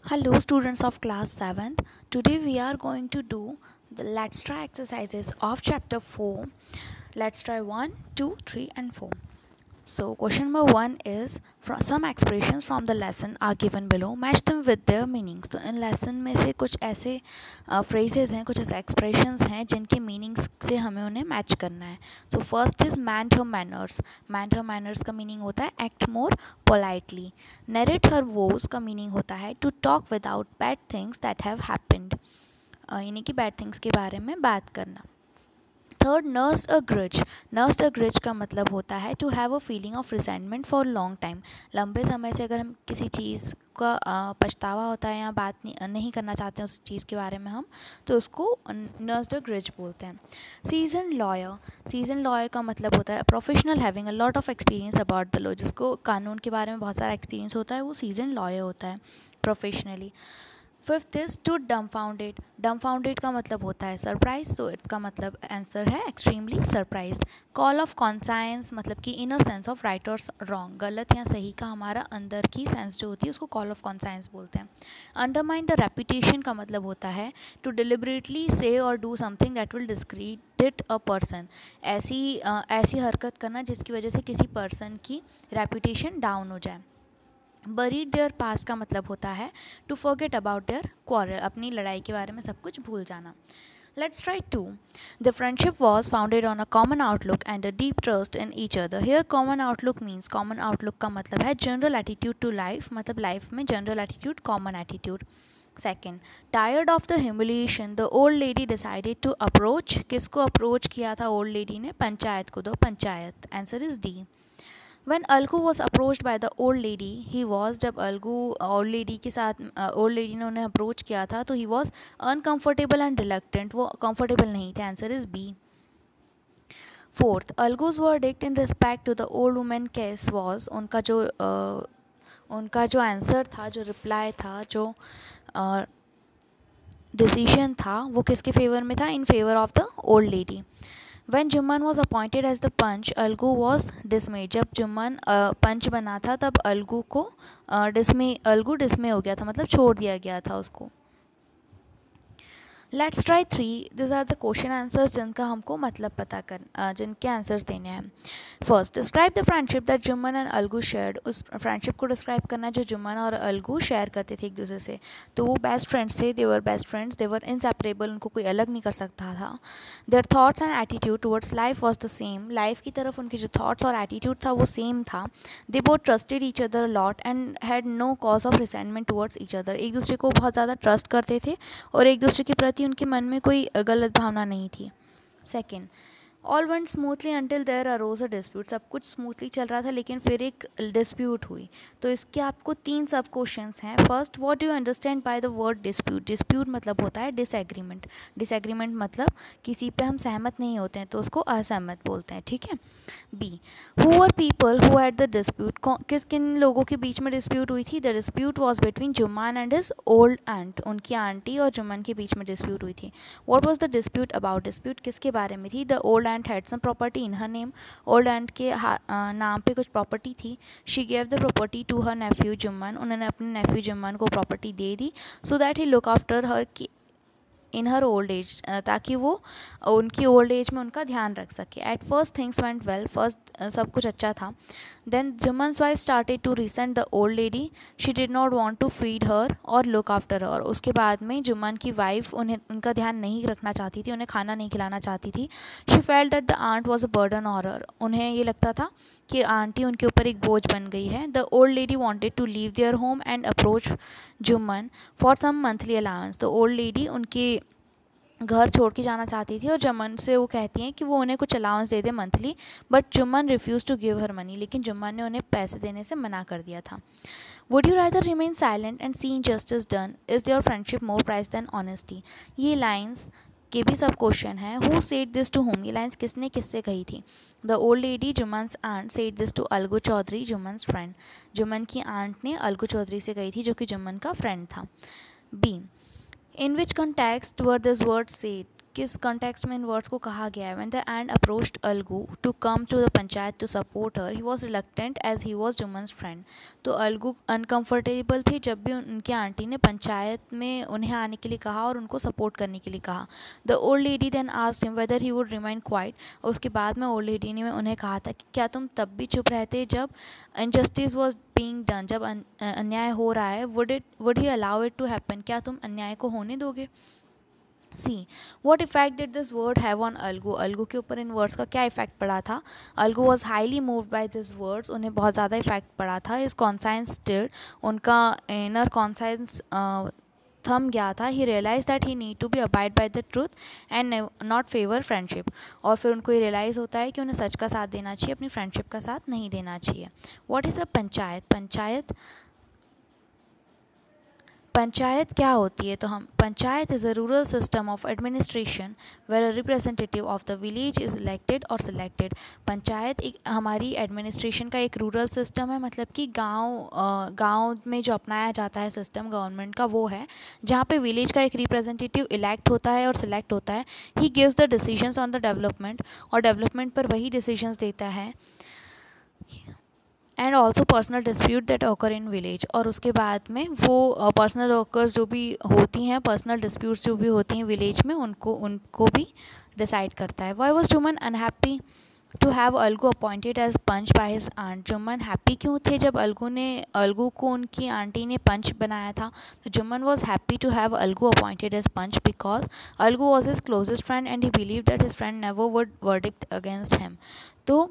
Hello students of class 7th. Today we are going to do the let's try exercises of chapter 4. Let's try 1, 2, 3 and 4. So question number 1 is some expressions from the lesson are given below. Match them with their meanings. तो इन lesson में से कुछ ऐसे phrases हैं, कुछ ऐसे expressions हैं जिनके meanings से हमें उन्हें match करना है. So first is mind her manners. Mind her manners का meaning होता है act more politely. Narrate her woes का meaning होता है to talk without bad things that have happened. यानी कि bad things के बारे में बात करना. Third, nursed a grudge. Nursed a grudge का मतलब होता है to have a feeling of resentment for long time. लंबे समय से अगर हम किसी चीज़ का पछतावा होता है या बात नहीं करना चाहते हैं उस चीज़ के बारे में हम, तो उसको नर्स्ड अ ग्रज बोलते हैं. Season lawyer. सीजन लॉयर का मतलब होता है professional having a lot of experience about the law. जिसको कानून के बारे में बहुत सारा एक्सपीरियंस होता है वो सीजन लॉयर होता है professionally. Fifth is to dumbfounded. Dumbfounded का मतलब होता है सरप्राइज, सो इसका मतलब आंसर है extremely surprised. Call of conscience मतलब कि इनर सेंस ऑफ राइट और रॉन्ग, गलत या सही का हमारा अंदर की सेंस जो होती है उसको कॉल ऑफ कॉन्साइंस बोलते हैं. अंडरमाइन द रेपुटेशन का मतलब होता है टू डिलिबरेटली से और do something that will discredit a person. ऐसी हरकत करना जिसकी वजह से किसी पर्सन की रेपुटेशन डाउन हो जाए. बरीड देयर पास्ट का मतलब होता है to forget about their quarrel, अपनी लड़ाई के बारे में सब कुछ भूल जाना. Let's try 2. The friendship was founded on a common outlook and a deep trust in each other. Here common outlook means, common outlook का मतलब है general attitude to life, मतलब life में general attitude, common attitude. Second, tired of the humiliation, the old lady decided to approach. किसको approach किया था old lady ने? पंचायत को. दो panchayat. Answer is D. When Algu was approached by the old lady, he was, जब Algu old lady के साथ old lady ने उन्हें approach किया था तो he was uncomfortable and reluctant. वो comfortable नहीं थे. Answer is B. Fourth, Algu's verdict in respect to the old woman case was, उनका जो आंसर था, जो रिप्लाई था, जो डिसीजन था वो किसके फेवर में था? In favour of the old lady. When Juman was appointed as the panch, Algu was dismayed. जब जुम्मन पंच बना था तब अलगू डिसमे हो गया था, मतलब छोड़ दिया गया था उसको. Let's try 3. This are the question answers जिनका हमको मतलब पता कर जिनके आंसर्स देने हैं. First, describe the friendship that Jumman and Algu shared. उस फ्रेंडशिप को डिस्क्राइब करना जो जुम्मन और अलगू शेयर करते थे एक दूसरे से. तो वो बेस्ट फ्रेंड्स थे. दे वर बेस्ट फ्रेंड्स. दे वर इनसेपरेबल. उनको कोई अलग नहीं कर सकता था. Their thoughts and attitude towards life was the same. Life की तरफ उनके जो थॉट्स और एटीट्यूड था वो सेम था. They both trusted each other lot and had no cause of resentment towards each other. एक दूसरे को बहुत ज़्यादा ट्रस्ट करते थे और एक दूसरे के प्रति उनके मन में कोई गलत भावना नहीं थी. Second, all went smoothly until there arose a dispute. सब कुछ स्मूथली चल रहा था लेकिन फिर एक डिस्प्यूट हुई. तो इसके आपको 3 सब क्वेश्चंस हैं. First, what do you understand by the word dispute. Dispute मतलब होता है डिसएग्रीमेंट. डिसएग्रीमेंट मतलब किसी पे हम सहमत नहीं होते हैं तो उसको असहमत बोलते हैं. ठीक है. B, who are people who had the dispute. किन लोगों के बीच में डिस्प्यूट हुई थी? The dispute was between Jumman and his old aunt. उनकी आंटी और जुम्मन के बीच में डिस्प्यूट हुई थी. What was the dispute about. Dispute किसके बारे में थी? The old aunt had some property in her name. Old aunt के नाम पे कुछ प्रॉपर्टी थी. She gave the property to her nephew Jumman. उन्होंने अपने नेफ्यू जुम्मन को प्रॉपर्टी दे दी. So that he look after her in her old age, ताकि वो उनकी ओल्ड एज में उनका ध्यान रख सके. At first things went well. First सब कुछ अच्छा था. Then Jumman's wife started to resent the old lady. She did not want to feed her or look after हर. उसके बाद में जुम्मन की वाइफ उनका ध्यान नहीं रखना चाहती थी, उन्हें खाना नहीं खिलाना चाहती थी. She felt that the aunt was a burden on her. उन्हें ये लगता था कि आंटी उनके ऊपर एक बोझ बन गई है. The old lady wanted to leave their home and approach Jumman for some monthly allowance. तो ओल्ड लेडी उनके घर छोड़ के जाना चाहती थी और जुम्मन से वो कहती हैं कि वो उन्हें कुछ अलाउंस दे दे monthly. But Jumman refuse to give her money. लेकिन जुम्मन ने उन्हें पैसे देने से मना कर दिया था. Would you rather remain silent and see justice done. Is your friendship more price than honesty. ये लाइन्स के भी सब क्वेश्चन है. Who said this to whom. ये लाइन्स किसने किससे कही थी? The old lady Jumman's aunt said this to Algu Chaudhary Jumman's friend. Jumman की आंट ने अलगू चौधरी से कही थी जो कि जुम्मन का फ्रेंड था. B, in which context were this word said. किस कॉन्टेक्स्ट में इन वर्ड्स को कहा गया है. When the aunt approached Algu to come to the panchayat to support her, he was reluctant as he was Juman's friend. तो Algu uncomfortable थी जब भी उनकी आंटी ने पंचायत में उन्हें आने के लिए कहा और उनको सपोर्ट करने के लिए कहा. The old lady then asked him whether he would remain quiet. उसके बाद में ओल्ड लेडी ने उन्हें कहा था कि क्या तुम तब भी चुप रहते जब इनजस्टिस वॉज बीइंग डन, जब अन्याय हो रहा है. Would he allow it to happen. क्या तुम अन्याय को होने दोगे. See what effect did this word have on Algu. Algu के ऊपर इन वर्ड्स का क्या इफेक्ट पड़ा था. Algu was highly moved by this words. उन्हें बहुत ज़्यादा इफेक्ट पड़ा था. His conscience stirred. उनका इनर कॉन्साइंस थम गया था. He realise that he need to be abide by the truth and not favour friendship. और फिर उनको ये रियलाइज़ होता है कि उन्हें सच का साथ देना चाहिए, अपनी फ्रेंडशिप का साथ नहीं देना चाहिए. What is a panchayat. Panchayat क्या होती है. तो हम panchayat is a rural system of administration where a representative of the village is elected और सिलेक्टेड. पंचायत एक हमारी एडमिनिस्ट्रेशन का एक रूरल सिस्टम है, मतलब कि गांव में जो अपनाया जाता है सिस्टम गवर्नमेंट का वो है, जहाँ पे विलेज का एक रिप्रेजेंटेटिव इलेक्ट होता है और सिलेक्ट होता है. He gives the decisions on the development, और डेवलपमेंट पर वही डिसीजंस देता है. And also personal dispute that occur in village. और उसके बाद में वो पर्सनल ऑकर्स जो भी होती हैं, पर्सनल डिस्प्यूट्स जो भी होती हैं विलेज में, उनको भी डिसाइड करता है. Why was Jumman unhappy to have Algu appointed as panch by his aunt. Jumman happy क्यों थे जब अलगू को उनकी आंटी ने पंच बनाया था. तो Jumman was happy to have Algu appointed as panch because Algu was his closest friend and he believe that his friend never would verdict against him. तो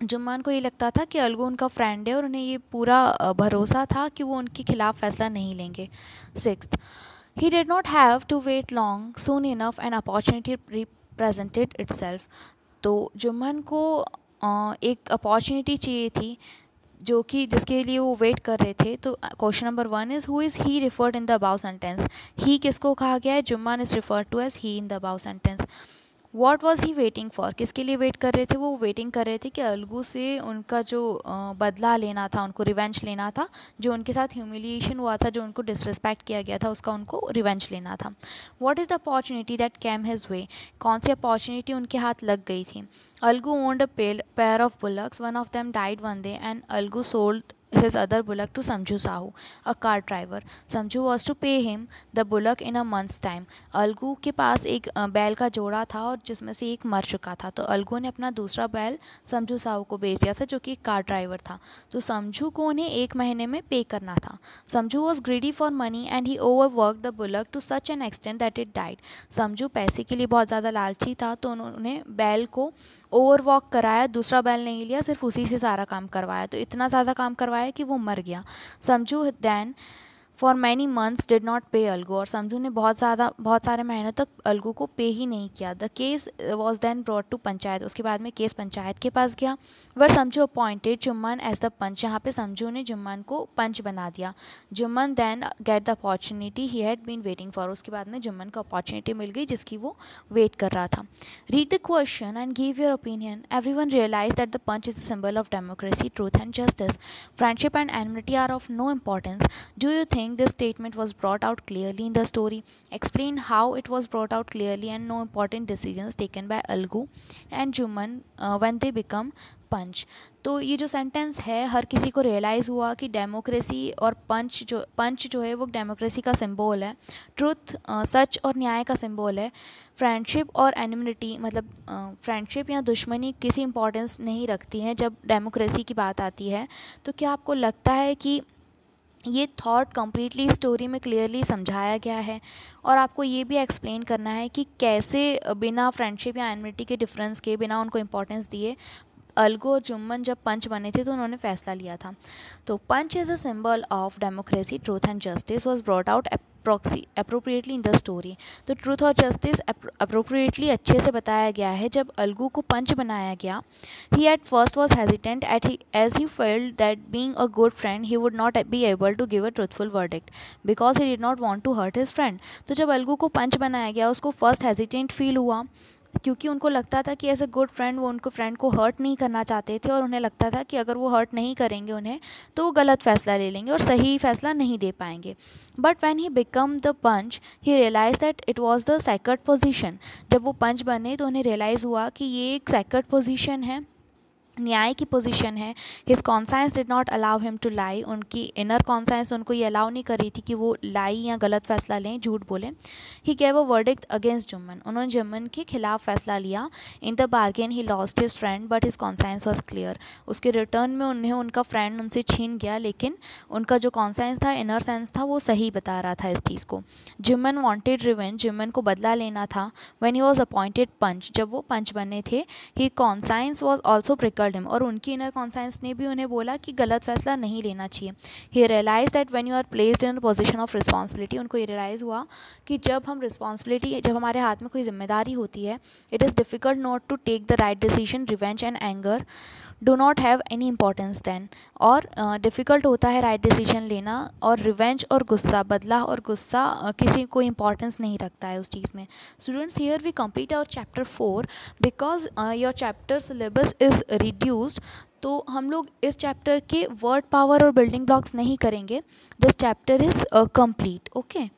जुम्मान को ये लगता था कि अलगू उनका फ्रेंड है और उन्हें ये पूरा भरोसा था कि वो उनके खिलाफ फैसला नहीं लेंगे. 6th, he did not have to wait long, soon enough an opportunity represented itself. तो जुम्मन को एक अपॉर्चुनिटी चाहिए थी जो कि जिसके लिए वो वेट कर रहे थे. तो question number 1 is who is he referred in the above sentence. He किसको कहा गया है. Jumman is referred to as he in the above sentence. What was he waiting for. किसके लिए वेट कर रहे थे. वो वेटिंग कर रहे थे कि अलगू से उनका जो बदला लेना था, उनको रिवेंज लेना था. जो उनके साथ ह्यूमिलिएशन हुआ था, जो उनको डिसरिस्पेक्ट किया गया था, उसका उनको रिवेंज लेना था. What is the opportunity that came his way. कौन सी अपॉर्चुनिटी उनके हाथ लग गई थी. Algu owned a pair of bullocks. One of them died one day and Algu sold his other bullock to Samju Sahu, a cart driver. Samju was to pay him the bullock in a month's time. Algu के पास एक बैल का जोड़ा था और जिसमें से एक मर चुका था. तो अलगू ने अपना दूसरा बैल समझू साहू को बेच दिया था जो कि कार ड्राइवर था. तो समझू को उन्हें 1 महीने में पे करना था. Samjhu was greedy for money and he overwork the bullock to such an extent that it died. Samjhu पैसे के लिए बहुत ज़्यादा लालची था, तो उन्होंने बैल को ओवरवॉक कराया, दूसरा बैल नहीं लिया, सिर्फ उसी से सारा काम करवाया. तो इतना ज़्यादा काम करवाया कि वो मर गया. Samjhu then for many months did not pay Algu. और समझू ने बहुत सारे महीनों तक अलगू को पे ही नहीं किया. The case was then brought to panchayat. उसके बाद में केस पंचायत के पास गया. Where Samjhu appointed Jumman as the panch. यहाँ पे समझू ने जुम्मन को पंच बना दिया. Jumman then get the opportunity he had been waiting for. उसके बाद में जुम्मन को अपॉर्चुनिटी मिल गई जिसकी वो वेट कर रहा था. Read the question and give your opinion. Everyone realise that the panch is the symbol of democracy, truth and justice. Friendship and enmity are of no importance. Do you think this statement was brought out clearly in the story? Explain how it was brought out clearly and no important decisions taken by Algu and Juman when they become पंच. तो ये जो sentence है हर किसी को realise हुआ कि democracy और पंच जो है वो डेमोक्रेसी का सिंबल है. ट्रुथ सच और न्याय का सिंबल है. फ्रेंडशिप और एनिमिटी मतलब फ्रेंडशिप या दुश्मनी किसी इंपॉर्टेंस नहीं रखती हैं जब डेमोक्रेसी की बात आती है. तो क्या आपको लगता है कि ये थॉट कम्प्लीटली स्टोरी में क्लियरली समझाया गया है. और आपको ये भी एक्सप्लेन करना है कि कैसे बिना फ्रेंडशिप या एनिमिटी के डिफरेंस के, बिना उनको इम्पोर्टेंस दिए, अलगू और जुम्मन जब पंच बने थे तो उन्होंने फैसला लिया था. तो panch is a symbol of democracy, truth and justice was brought out appropriately in the story. तो ट्रूथ और जस्टिस अप्रोप्रिएटली अच्छे से बताया गया है जब अलगू को पंच बनाया गया. He at first was hesitant as he felt that being a good friend he would not be able to give a truthful verdict because he did not want to hurt his friend. तो जब अलगू को पंच बनाया गया उसको first hesitant feel हुआ क्योंकि उनको लगता था कि एज अ गुड फ्रेंड वो उनको फ्रेंड को हर्ट नहीं करना चाहते थे, और उन्हें लगता था कि अगर वो हर्ट नहीं करेंगे उन्हें तो वो गलत फ़ैसला ले लेंगे और सही फ़ैसला नहीं दे पाएंगे. But when he become the panch he realise that it was the second position. जब वो पंच बने तो उन्हें रियलाइज़ हुआ कि ये एक सेकंड पोजीशन है, न्याय की पोजीशन है. His conscience did not allow him to lie. उनकी इनर कॉन्साइंस उनको ये अलाउ नहीं कर रही थी कि वो लाई या गलत फैसला लें, झूठ बोलें. He gave a verdict against Jumman. उन्होंने जुम्मन के खिलाफ फैसला लिया. In the bargain he lost his friend but his conscience was clear. उसके रिटर्न में उन्हें उनका फ्रेंड उनसे छीन गया, लेकिन उनका जो कॉन्साइंस था, इनर सेंस था, वो सही बता रहा था इस चीज़ को. Jumman wanted revenge. जुम्मन को बदला लेना था. व्हेन ही वॉज अपॉइंटेड पंच. जब वो पंच बने थे, ही कॉन्साइंस वॉज ऑल्सो प्रिकल्ड हिम. और उनकी इनर कॉन्साइंस ने भी उन्हें बोला कि गलत फैसला नहीं लेना चाहिए. He realise that when you are placed in position of responsibility. उनको ये रियलाइज़ हुआ कि जब हमारे हाथ में कोई जिम्मेदारी होती है, it is difficult not to take the right decision. Revenge and anger do not have any importance then. और डिफ़िकल्ट होता है राइट डिसीजन लेना, और रिवेंज और गुस्सा, बदला और गुस्सा किसी को इंपॉर्टेंस नहीं रखता है उस चीज़ में. Students, here we complete our chapter 4 because your chapter syllabus is reduced. तो हम लोग इस चैप्टर के वर्ड पावर और बिल्डिंग ब्लॉक्स नहीं करेंगे. This chapter is complete. Okay.